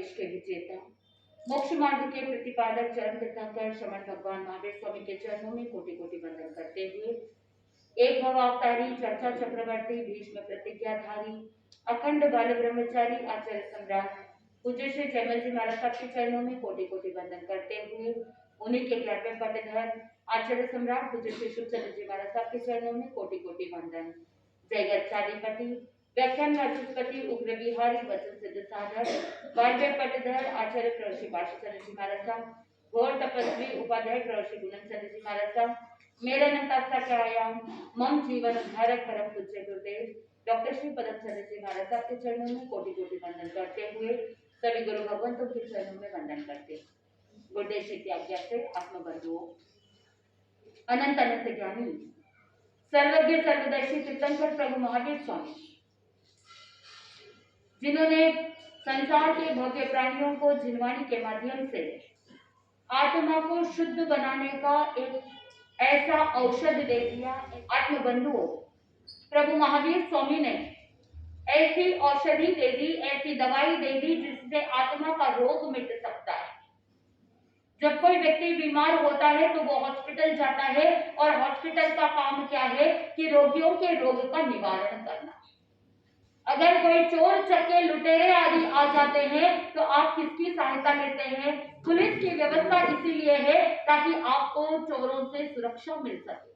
देश के विजेता, मोक्ष मार्ग के प्रतिपादक चरण तीर्थंकर श्रमण भगवान महावीर स्वामी के चरणों में कोटि कोटि वंदन करते हुए एक भवावतारी, चर्चा चक्रवर्ती, भीष्म प्रतिज्ञाधारी, अखंड बाल ब्रह्मचारी, आचार्य सम्राट पूज्य श्री जयमल जी महाराज साहब के चरणों में कोटि कोटि वंदन करते हुए उन्हीं के 11वें पट्टधर आचार्य सम्राट पूज्य श्री शुभचंद्र जी महाराज साहब के चरणों में कोटि कोटि वंदन। जय गच्छाधिपति, व्याख्यान वाचस्पति, उग्र विहारी, वचन सिद्ध साधक, 12वें पट्टधर आचार्य प्रवृषि पार्षद जी महाराज साहब, घोर तपस्वी उपाध्याय प्रवृषि गुणचंद्र जी महाराज साहब, मेरा नतास्था के आयाम मम जीवन धारक परम पूज्य गुरुदेव डॉक्टर श्री पदमचंद्र जी महाराज साहब के चरणों में कोटि कोटि वंदन करते हुए सभी गुरु भगवंतों के चरणों में वंदन करते। गुरुदेव की आज्ञा से आत्मबंधुओं, अनंत अनंत ज्ञानी, सर्वज्ञ सर्वदर्शी तीर्थंकर प्रभु महावीर स्वामी, जिन्होंने संसार के भव्य प्राणियों को जिनवाणी के माध्यम से आत्मा को शुद्ध बनाने का एक ऐसा औषध दे दिया। आत्मबंधुओं, प्रभु महावीर स्वामी ने ऐसी औषधि दे दी, ऐसी दवाई दे दी जिससे आत्मा का रोग मिट सकता है। जब कोई व्यक्ति बीमार होता है तो वो हॉस्पिटल जाता है और हॉस्पिटल का काम क्या है कि रोगियों के रोग का निवारण करना। अगर कोई चोर चक्के लुटेरे आदि आ जाते हैं तो आप किसकी सहायता लेते हैं? पुलिस की व्यवस्था इसीलिए है ताकि आपको चोरों से सुरक्षा मिल सके।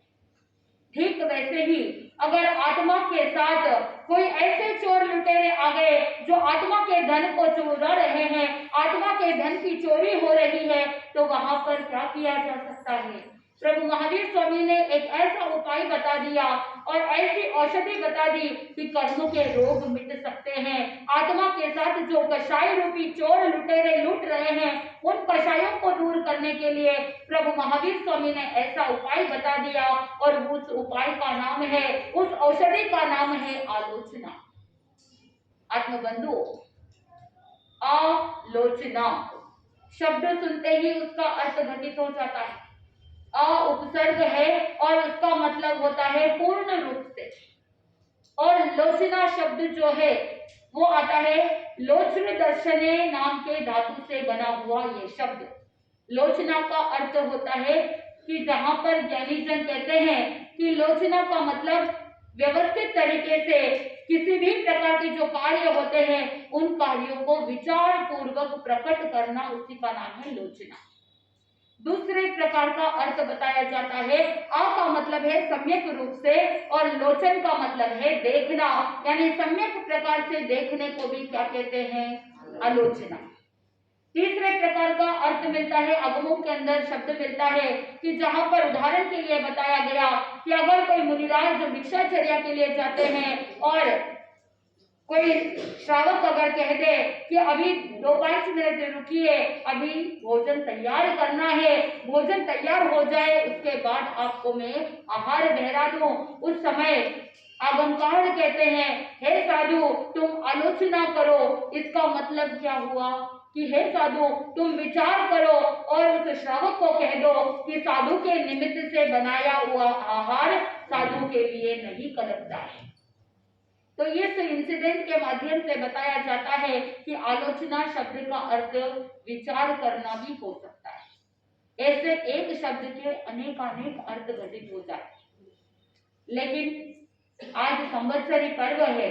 ठीक वैसे ही अगर आत्मा के साथ कोई ऐसे चोर लुटेरे आ गए जो आत्मा के धन को चुरा रहे हैं, आत्मा के धन की चोरी हो रही है, तो वहां पर क्या किया जा सकता है? प्रभु महावीर स्वामी ने एक ऐसा उपाय बता दिया और ऐसी औषधि बता दी कि कर्मों के रोग मिट सकते हैं। आत्मा के साथ जो कषाय रूपी चोर लुटेरे लूट रहे हैं, उन कषायों को दूर करने के लिए प्रभु महावीर स्वामी ने ऐसा उपाय बता दिया और उस उपाय का नाम है, उस औषधि का नाम है आलोचना। आत्मबंधु, आलोचना शब्द सुनते ही उसका अर्थ घटित हो जाता है। आ उपसर्ग है और उसका मतलब होता है पूर्ण रूप से, और लोचना शब्द जो है वो आता है लोचन दर्शने नाम के धातु से बना हुआ। ये शब्द लोचना का अर्थ होता है कि जहां पर ज्ञानी जन कहते हैं कि लोचना का मतलब व्यवस्थित तरीके से किसी भी प्रकार के जो कार्य होते हैं उन कार्यों को विचार पूर्वक प्रकट करना, उसी का नाम है लोचना। दूसरे प्रकार का अर्थ बताया जाता है। आ का मतलब है सम्यक रूप से और लोचन का मतलब है देखना, यानी सम्यक प्रकार से देखने को भी क्या कहते हैं? आलोचना। तीसरे प्रकार का अर्थ मिलता है, अगमों के अंदर शब्द मिलता है कि जहां पर उदाहरण के लिए बताया गया कि अगर कोई मुनिराज जो भिक्षाचर्या के लिए जाते हैं और कोई श्रावक अगर कह दे कि अभी 2-5 मिनट रुकिए, अभी भोजन तैयार करना है, भोजन तैयार हो जाए उसके बाद आपको मैं आहार बहरा दूं, उस समय आगमकार कहते हैं हे साधु तुम आलोचना करो। इसका मतलब क्या हुआ कि हे साधु तुम विचार करो और उस श्रावक को कह दो कि साधु के निमित्त से बनाया हुआ आहार साधु के लिए नहीं कलपता है। तो इस इंसिडेंट के माध्यम से बताया जाता है कि आलोचना शब्द का अर्थ विचार करना भी हो सकता है। ऐसे एक शब्द के अनेक अर्थ घटित हो जाते हैं। लेकिन आज संवत्सरी पर्व है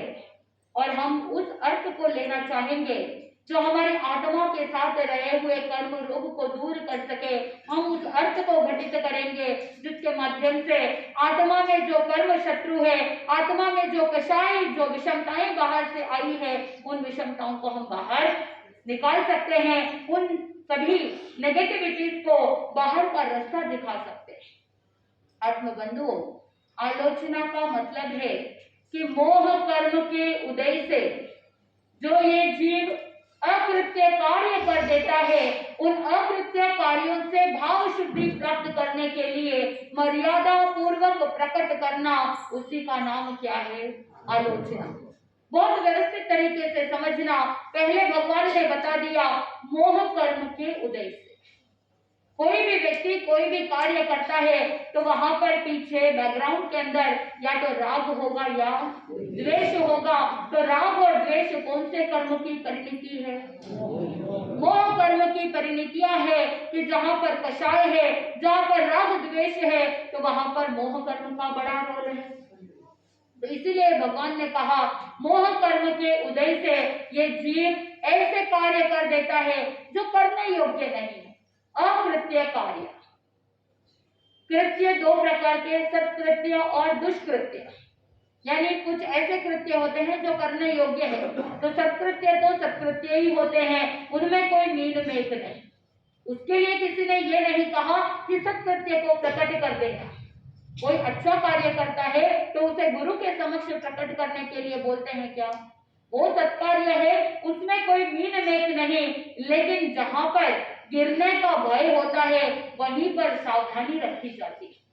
और हम उस अर्थ को लेना चाहेंगे जो हमारी आत्मा के साथ रहे हुए कर्म रोग को दूर कर सके। हम उस अर्थ को घटित करेंगे जिसके माध्यम से आत्मा में जो कर्म शत्रु है, आत्मा में जो कषाय, जो विषमताएं बाहर से आई है, उन विषमताओं को हम बाहर निकाल सकते हैं, उन सभी नेगेटिविटीज को बाहर का रास्ता दिखा सकते हैं। आत्मबंधुओं, आलोचना का मतलब है कि मोह कर्म के उदय से जो ये जीव अकृत्य कार्य कर देता है, उन अकृत्य कार्यों से भाव शुद्धि प्राप्त करने के लिए मर्यादा पूर्वक प्रकट करना, उसी का नाम क्या है? आलोचना। बहुत व्यवस्थित तरीके से समझना। पहले भगवान ने बता दिया मोह कर्म के उदय से। कोई भी व्यक्ति कोई भी कार्य करता है तो वहां पर पीछे बैकग्राउंड के अंदर या तो राग होगा या द्वेष होगा। तो राग और द्वेष कौन से कर्म की परिणति है? मोह कर्म की परिणतियां है कि जहां पर कषाय है, जहां पर राग द्वेष है, तो वहां पर मोह कर्म का बड़ा रोल है। तो इसीलिए भगवान ने कहा मोह कर्म के उदय से ये जीव ऐसे कार्य कर देता है जो करने योग्य नहीं है, अकृत्य कार्य। कृत्य दो प्रकार के, सत्कृत्य और दुष्कृत्य। यानी कुछ ऐसे कृत्य होते हैं जो करने योग्य है, तो सत्कृत्य तो सत्कृत्य ही होते हैं, उनमें कोई मीन मेख नहीं। उसके लिए किसी ने ये नहीं कहा कि सत्कृत्य को प्रकट कर देना। कोई अच्छा कार्य करता है तो उसे गुरु के समक्ष प्रकट करने के लिए बोलते हैं क्या? वो सत्कार्य है, उसमें कोई मीन मेख नहीं, लेकिन जहां पर गिरने का भय होता है वहीं पर सावधानी रखी जाती है।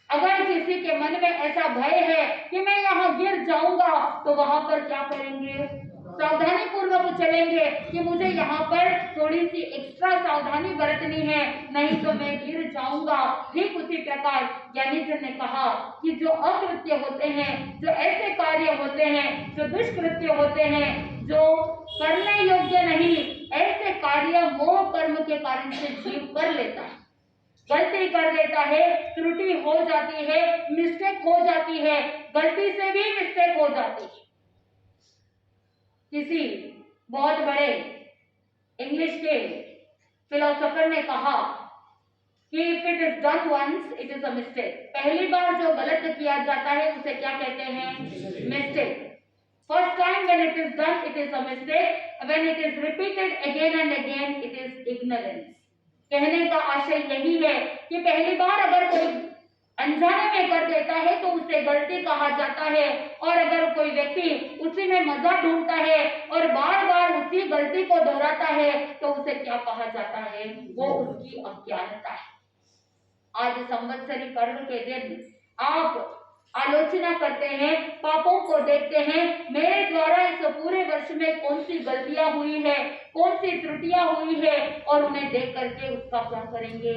अगर किसी के मन में ऐसा भय है कि मैं यहाँ गिर जाऊंगा, तो वहां पर क्या करेंगे? सावधानी पूर्वक चलेंगे कि मुझे यहाँ पर थोड़ी सी एक्स्ट्रा सावधानी बरतनी है, नहीं तो मैं गिर जाऊंगा। ठीक उसी प्रकार ज्ञानी जन ने कहा कि जो अकृत्य होते हैं, जो ऐसे कार्य होते हैं, जो दुष्कृत्य होते हैं, जो करने योग्य नहीं, ऐसे कार्य मोह कर्म के कारण से जीव कर लेता है, गलती कर देता है, त्रुटि हो जाती है, मिस्टेक हो जाती है, गलती से भी मिस्टेक हो जाती है। किसी बहुत बड़े इंग्लिश के फिलोसोफर ने कहा कि if it is done once it is a mistake. पहली बार जो गलत किया जाता है उसे क्या कहते हैं? Mistake. First time when it is done it is a mistake, when it is repeated again and again it is ignorance. कहने का आशय यही है कि पहली बार अगर कोई अनजाने में कर देता है तो उसे गलती कहा जाता है, और अगर कोई व्यक्ति उसी में मजा ढूंढता है और बार बार उसी गलती को दोहराता है तो उसे क्या कहा जाता है? वो उसकी अज्ञानता है। आज संवत्सरी पर्व के दिन आप आलोचना करते हैं, पापों को देखते हैं, मेरे द्वारा इस पूरे वर्ष में कौन सी गलतियां हुई है, कौन सी त्रुटियां हुई है, और उन्हें देख करके उसका क्या करेंगे?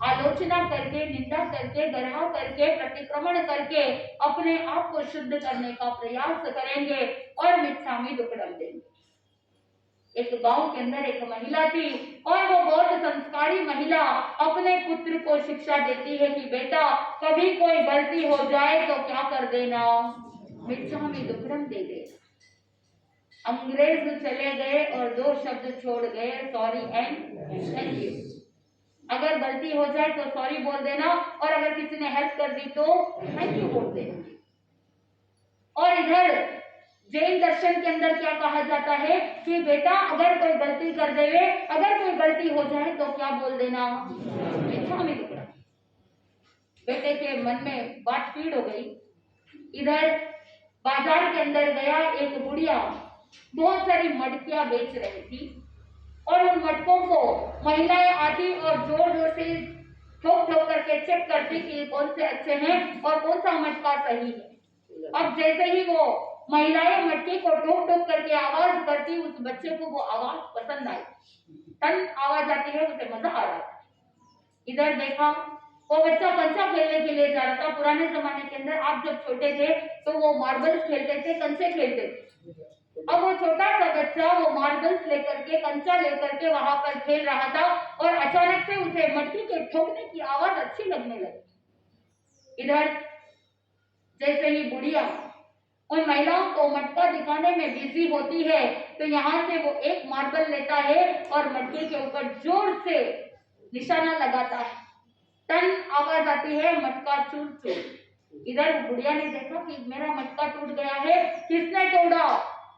आलोचना करके, निंदा करके, गढ़ा करके, प्रतिक्रमण करके अपने आप को शुद्ध करने का प्रयास करेंगे और मिच्छामी दुक्कडम देंगे। एक गांव के अंदर एक महिला थी और वो बहुत संस्कारी महिला अपने पुत्र को शिक्षा देती है कि बेटा कभी कोई गलती हो जाए तो क्या कर देना? मिच्छामी दुक्कडम दे देना। अंग्रेज चले गए और दो शब्द छोड़ गए, सॉरी एंड थैंक यू। अगर गलती हो जाए तो सॉरी बोल देना, और अगर किसी ने हेल्प कर दी तो थैंक यू बोल देना। और इधर जैन दर्शन के अंदर क्या कहा जाता है कि बेटा अगर कोई गलती कर देवे, अगर कोई गलती हो जाए तो क्या बोल देना? मिच्छामी दुक्कडम। बेटे के मन में बात फीड हो गई। इधर बाजार के अंदर गया, एक बुढ़िया बहुत सारी मटकियां बेच रही थी, और उन मटकों को महिलाएं आती और जोर जोर से ठोक ठोक करके चेक करती कि कौन से अच्छे हैं और कौन सा मटका सही है। अब जैसे ही वो महिलाएं मटके को ठोक ठोक करके आवाज करती, उस बच्चे को वो आवाज पसंद आई, टन आवाज आती है, उसे मजा आ रहा था। इधर देखा वो बच्चा कंचा खेलने के लिए जा रहा था। पुराने जमाने के अंदर आप जब छोटे थे तो वो मार्बल्स खेलते थे, कंचे खेलते थे। अब वो छोटा सा बच्चा वो मार्बल्स लेकर के, कंचा लेकर के वहां पर खेल रहा था, और अचानक से उसे मटकी के ठोकने की आवाज अच्छी लगने लगी। इधर जैसे ही बुढ़िया उन महिलाओं को मटका दिखाने में बिजी होती है, तो यहाँ से वो एक मार्बल लेता है और मटके के ऊपर जोर से निशाना लगाता है, टन आवाज आती है, मटका चूर चूर। इधर बुढ़िया ने देखा कि मेरा मटका टूट गया है, किसने तोड़ा?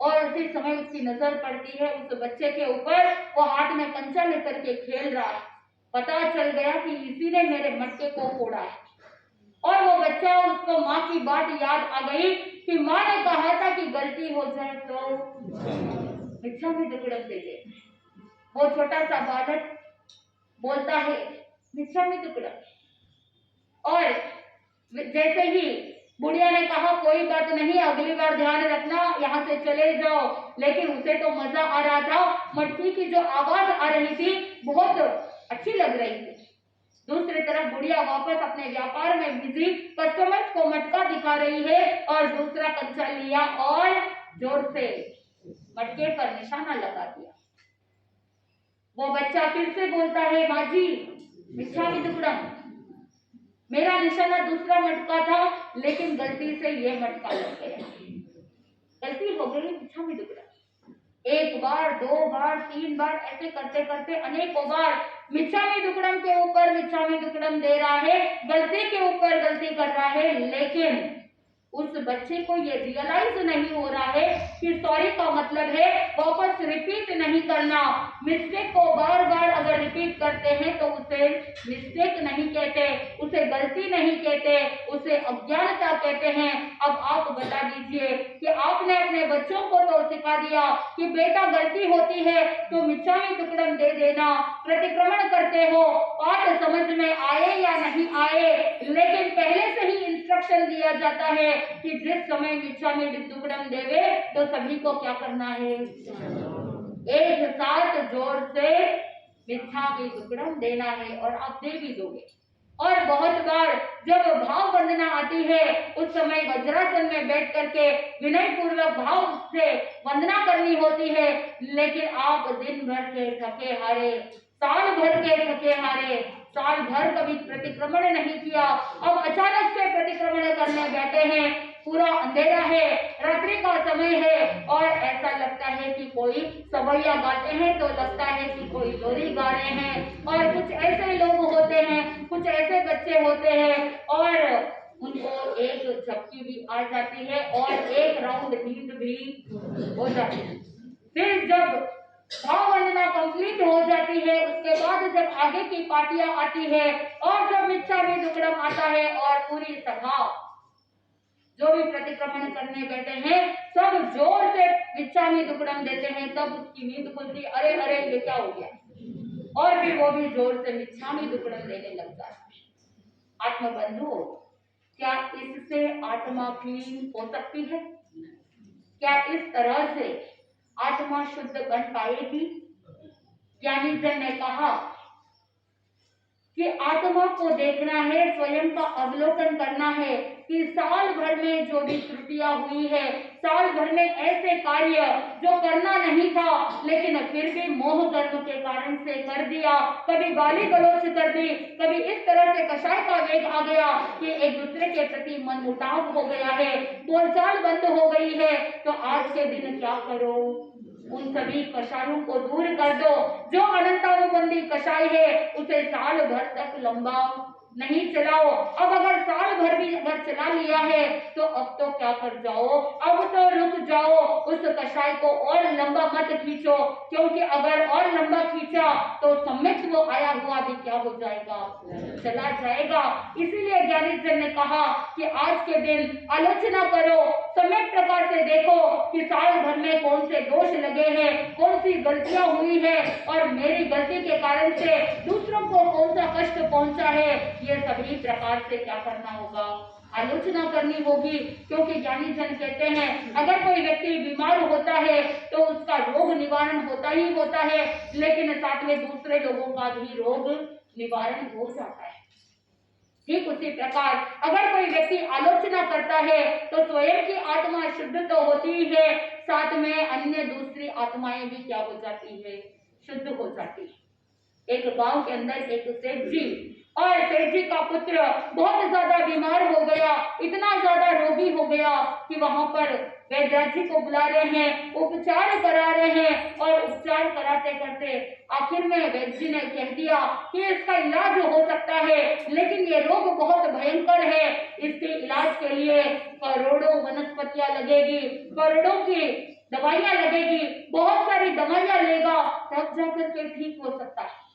और उसी समय उसकी नजर पड़ती है उस बच्चे के ऊपर, वो हाथ में कंचा लेकर के खेल रहा है। पता चल गया कि इसी ने मेरे मटके को फोड़ा है। और वो बच्चा, उसको माँ की बात याद आ गई कि माँ ने कहा था कि गलती हो जाए तो मिच्छामी दुक्कडम दे दे। वो छोटा सा बालक बोलता है मिच्छामी दुक्कडम। और जैसे ही बुढ़िया ने कहा कोई बात नहीं, अगली बार ध्यान रखना, यहाँ से चले जाओ। लेकिन उसे तो मजा आ रहा था, मटकी की जो आवाज आ रही थी बहुत अच्छी लग रही थी। दूसरी तरफ बुढ़िया वापस अपने व्यापार में बिजी कस्टमर्स को मटका दिखा रही है और दूसरा कंचा लिया और जोर से मटके पर निशाना लगा दिया। वो बच्चा फिर से बोलता है, माँ जी मिच्छामि दुक्कडम, मेरा निशाना दूसरा मटका था लेकिन गलती से ये मटका लग गया, गलती हो गई, मिच्छामि दुक्कडम। एक बार, दो बार, तीन बार, ऐसे करते करते अनेकों बार मिच्छामि दुक्कडम के ऊपर मिच्छामि दुक्कडम दे रहा है, गलती के ऊपर गलती कर रहा है। लेकिन उस बच्चे को ये रियलाइज नहीं हो रहा है कि सॉरी का मतलब है वापस रिपीट नहीं करना। मिस्टेक को बार बार अगर रिपीट करते हैं तो उसे मिस्टेक नहीं कहते, उसे गलती नहीं कहते, उसे अज्ञानता कहते हैं। अब आप बता दीजिए कि आपने अपने बच्चों को तो सिखा दिया कि बेटा गलती होती है तो मिच्छामि दुक्कडम दे देना, प्रतिक्रमण करते हो, पाठ समझ में आए या नहीं आए, लेकिन पहले से ही इंस्ट्रक्शन दिया जाता है कि जिस समय मिच्छामि दुक्कडम देवे तो सभी को क्या करना है, एक साथ जोर से मिच्छामि दुक्कडम देना है और आप दे भी दोगे। और बहुत बार जब भाव वंदना आती है उस समय वज्रासन में बैठ करके विनय पूर्वक भाव से वंदना करनी होती है, लेकिन आप दिन भर के थके हारे, साल भर के थके हारे, साल भर कभी प्रतिक्रमण नहीं किया, अब अचानक से प्रतिक्रमण करने बैठे हैं, पूरा अंधेरा है, रात्रि का समय है और ऐसा लगता है कि कोई सवैया गाते हैं तो लगता है कि कोई लोरी गा रहे हैं। और कुछ ऐसे लोग होते हैं, कुछ ऐसे बच्चे होते हैं और उनको एक झपकी भी आ जाती है और एक राउंड नींद भी हो जाती है। फिर जब भाव वंदना कंप्लीट हो जाती है उसके बाद जब आगे की पार्टियां आती है और जब मिच्छामि दुक्कडम आता है और पूरी सभा जो भी प्रतिक्रमण करने बैठे हैं सब जोर से मिच्छामि दुक्कडम देते हैं, तब उसकी नींद खुलती, अरे अरे ये क्या हो गया, और फिर वो भी जोर से मिच्छामि दुक्कडम देने लगता है। आत्मबंधु, क्या इससे आत्मा क्लीन हो सकती है? क्या इस तरह से आत्मा शुद्ध बन पाएगी? ज्ञानी जन ने कहा कि आत्मा को देखना है, स्वयं का अवलोकन करना है कि साल भर में जो भी त्रुटियां हुई है, साल भर में ऐसे कार्य जो करना नहीं था लेकिन फिर भी मोह कर्म के कारण से कर दिया, कभी गाली गलौज कर दी, कभी इस तरह से कषाय का वेग आ गया कि एक दूसरे के प्रति मन मुटाव हो गया है, बोलचाल बंद हो गई है, तो आज के दिन क्या करो, उन सभी कषायों को दूर कर दो। जो अनंतानुबंधी कषाय है उसे साल भर तक लंबा नहीं चलाओ। अब अगर साल भर भी अगर चला लिया है तो अब तो क्या कर जाओ, अब तो रुक जाओ, उस कषाय को और लंबा मत खींचो, क्योंकि अगर और लंबा खींचा तो सम्मित वो आया हुआ भी क्या हो जाएगा, चला जाएगा। इसीलिए ज्ञानी जन ने कहा कि आज के दिन आलोचना करो, सम्यक प्रकार से देखो कि साल भर में कौन से दोष लगे हैं, कौन सी गलतियां हुई है और मेरी गलती के कारण से दूसरों को कौन सा कष्ट पहुंचा है, ये सभी प्रकार से क्या करना होगा, आलोचना करनी होगी। क्योंकि ज्ञानी जन कहते हैं अगर कोई व्यक्ति बीमार होता है तो उसका रोग निवारण होता ही होता है, लेकिन साथ में दूसरे लोगों का भी रोग निवारण हो जाता है। ठीक उसी प्रकार अगर कोई व्यक्ति आलोचना करता है तो स्वयं की आत्मा शुद्ध तो होती ही है, साथ में अन्य दूसरी आत्माएं भी क्या हो जाती है, शुद्ध हो जाती है। एक गांव के अंदर एक सेठ जी, और सेठ जी का पुत्र बहुत ज्यादा बीमार हो गया, इतना ज्यादा रोगी हो गया कि वहां पर वैद्य जी को बुला रहे हैं, उपचार करा रहे हैं और उपचार कराते करते आखिर में वैद्य जी ने कह दिया कि इसका इलाज हो सकता है, लेकिन ये रोग बहुत भयंकर है, इसके इलाज के लिए करोड़ों वनस्पतियां लगेगी, करोड़ों की दवाइयां लगेगी, बहुत सारी दवाइयां लेगा तब जाकर के ठीक हो सकता है।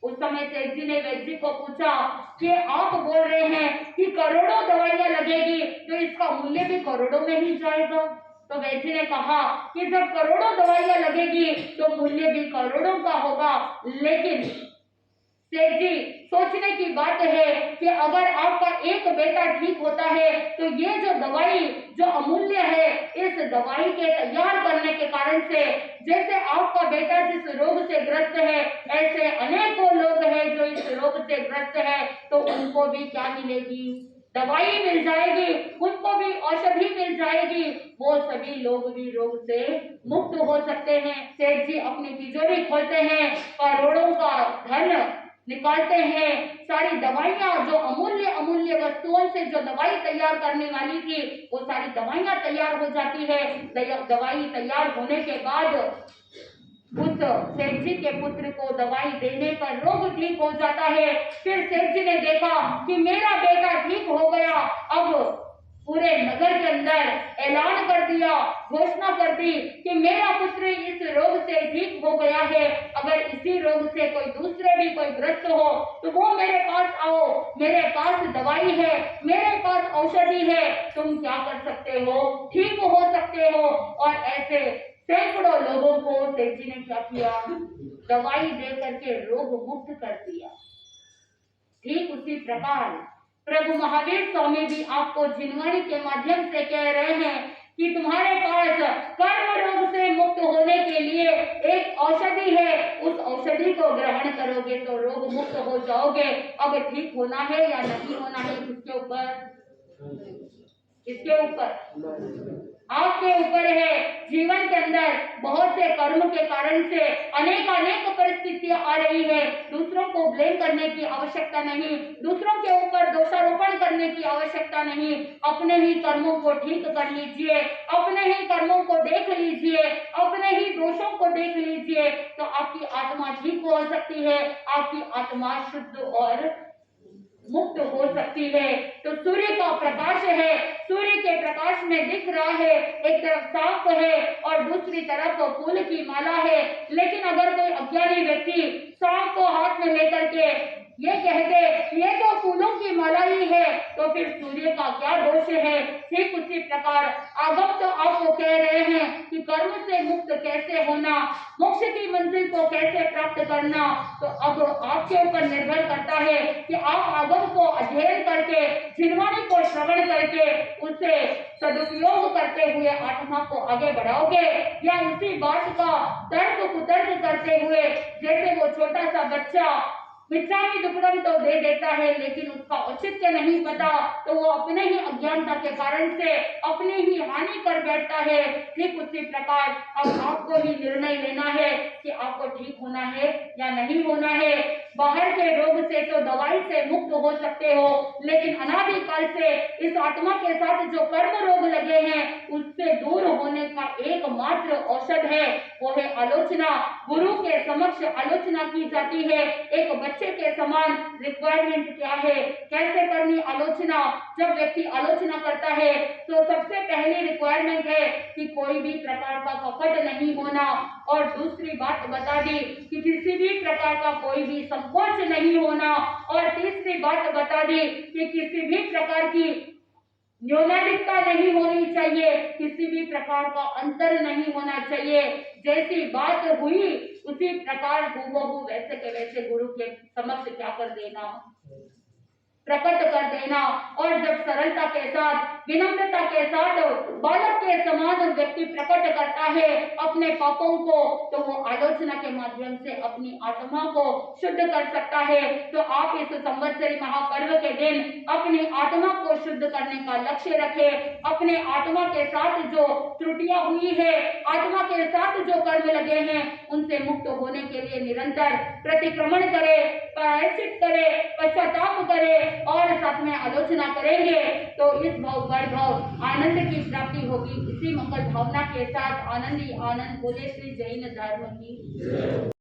उस समय सेठ जी ने वैद्य जी को पूछा कि आप बोल रहे हैं कि करोड़ों दवाइयां लगेगी तो इसका मूल्य भी करोड़ों में ही जाएगा। तो वैद्य जी ने कहा कि जब करोड़ों दवाइयां लगेगी तो मूल्य भी करोड़ों का होगा, लेकिन सेठ जी, सोचने की बात है कि अगर आपका एक बेटा ठीक होता है तो ये जो दवाई जो अमूल्य है, इस दवाई के तैयार करने के कारण से जैसे आपका बेटा जिस रोग से ग्रस्त है, ऐसे अनेकों लोग हैं जो इस रोग से ग्रस्त है, तो उनको भी क्या मिलेगी? दवाई मिल जाएगी, उनको भी औषधि मिल जाएगी, वो सभी लोग भी रोग से मुक्त हो सकते हैं। सेठ जी अपनी तिजोरी खोलते हैं, करोड़ों का धन निकालते हैं, सारी दवाइयां जो अमूल्य अमूल्य वस्तुओं से जो दवाई तैयार करने वाली थी, वो सारी दवाइयां तैयार हो जाती है। दवाई तैयार होने के बाद उस सेठ जी के पुत्र को दवाई देने पर रोग ठीक हो जाता है। फिर सेठ जी ने देखा कि मेरा बेटा ठीक हो गया। अब पूरे नगर के अंदर ऐलान कर दिया, घोषणा कर दी कि मेरा पुत्र इस रोग से ठीक हो गया है। अगर इसी रोग से कोई दूसरे भी कोई ग्रस्त हो तो वो मेरे पास आओ, मेरे पास दवाई है, मेरे पास औषधि है, तुम क्या कर सकते हो, ठीक हो सकते हो। और ऐसे सैकड़ों लोगों को सेठ जी ने क्या किया? दवाई दे करके रोग मुक्त कर दिया। ठीक उसी प्रकार प्रभु महावीर स्वामी भी आपको जिनवाणी के माध्यम से कह रहे हैं कि तुम्हारे पास कर्म रोग से मुक्त होने के लिए एक औषधि है, उस औषधि को ग्रहण करोगे तो रोग मुक्त हो जाओगे। अब ठीक होना है या नहीं होना है, किसके ऊपर? इसके ऊपर, आपके ऊपर है। जीवन के अंदर बहुत से कर्म के कारण से अनेक परिस्थितियां आ रही है। दूसरों को ब्लेम करने की आवश्यकता नहीं, दूसरों के ऊपर दोषारोपण करने की आवश्यकता नहीं। अपने ही कर्मों को ठीक कर लीजिए, अपने ही कर्मों को देख लीजिए, अपने ही दोषों को देख लीजिए, तो आपकी आत्मा ठीक हो सकती है, आपकी आत्मा शुद्ध और मुक्त हो सकती है। तो सूर्य का प्रकाश है, सूर्य के प्रकाश में दिख रहा है, एक तरफ सांप है और दूसरी तरफ फूल की माला है। लेकिन अगर कोई अज्ञानी व्यक्ति सांप को हाथ में लेकर के ये कह दे ये तो फूलों की माला ही है, तो फिर सूर्य का क्या दोष है? ठीक उसी प्रकार आगम तो आपको कह रहे हैं कि कर्म से मुक्त कैसे होना, मोक्ष की मंजिल को कैसे प्राप्त करना। तो अब आपके ऊपर निर्भर करता है कि आप आगम को अध्ययन करके, जिनवाणी को श्रवण करके उसे सदुपयोग करते हुए आत्मा को आगे बढ़ाओगे, या उसी बात का तर्क कुतर्क करते हुए, जैसे वो छोटा सा बच्चा मिथ्यामी दुपड़म तो दे देता है लेकिन उसका औचित्य नहीं पता, तो वो अपने ही अज्ञानता के कारण से अपनी ही हानि कर बैठता है। ठीक उसी प्रकार अब आपको ही निर्णय लेना है कि आपको ठीक होना है या नहीं होना है। बाहर के रोग से तो दवाई से मुक्त हो सकते हो, लेकिन अनादिकाल से इस आत्मा के साथ जो कर्म रोग लगे हैं उससे दूर होने का एकमात्र औषध है, वो है आलोचना। गुरु के समक्ष आलोचना की जाती है। एक बच्चे के समान रिक्वायरमेंट क्या है, कैसे करनी आलोचना? जब व्यक्ति आलोचना करता है तो सबसे पहली रिक्वायरमेंट है कि कोई भी प्रकार का कपट नहीं होना, और दूसरी बात बता दी कि किसी भी प्रकार का कोई भी संकोच नहीं होना, और तीसरी बात बता दी कि किसी भी प्रकार की न्यूनलिकता नहीं होनी चाहिए, किसी भी प्रकार का अंतर नहीं होना चाहिए। जैसी बात हुई उसी प्रकार हूबहू वैसे के वैसे गुरु के समक्ष क्या कर देना, प्रकट कर देना। और जब सरलता के साथ, विनम्रता के साथ बालक के समान व्यक्ति प्रकट करता है अपने पापों को, तो वो आलोचना के माध्यम से अपनी आत्मा को शुद्ध कर सकता है। तो आप इस संवत्सरी महापर्व के दिन अपनी आत्मा को शुद्ध करने का लक्ष्य रखें। अपने आत्मा के साथ जो त्रुटियां हुई है, आत्मा के साथ जो कर्म लगे हैं, उनसे मुक्त होने के लिए निरंतर प्रतिक्रमण करें, प्रायश्चित करें, पश्चाताप करें और साथ में आलोचना करेंगे, तो इस भाव पर भाव आनंद की प्राप्ति होगी। इसी मंगल भावना के साथ आनंद ही आनंद बोले श्री जैन धर्म की।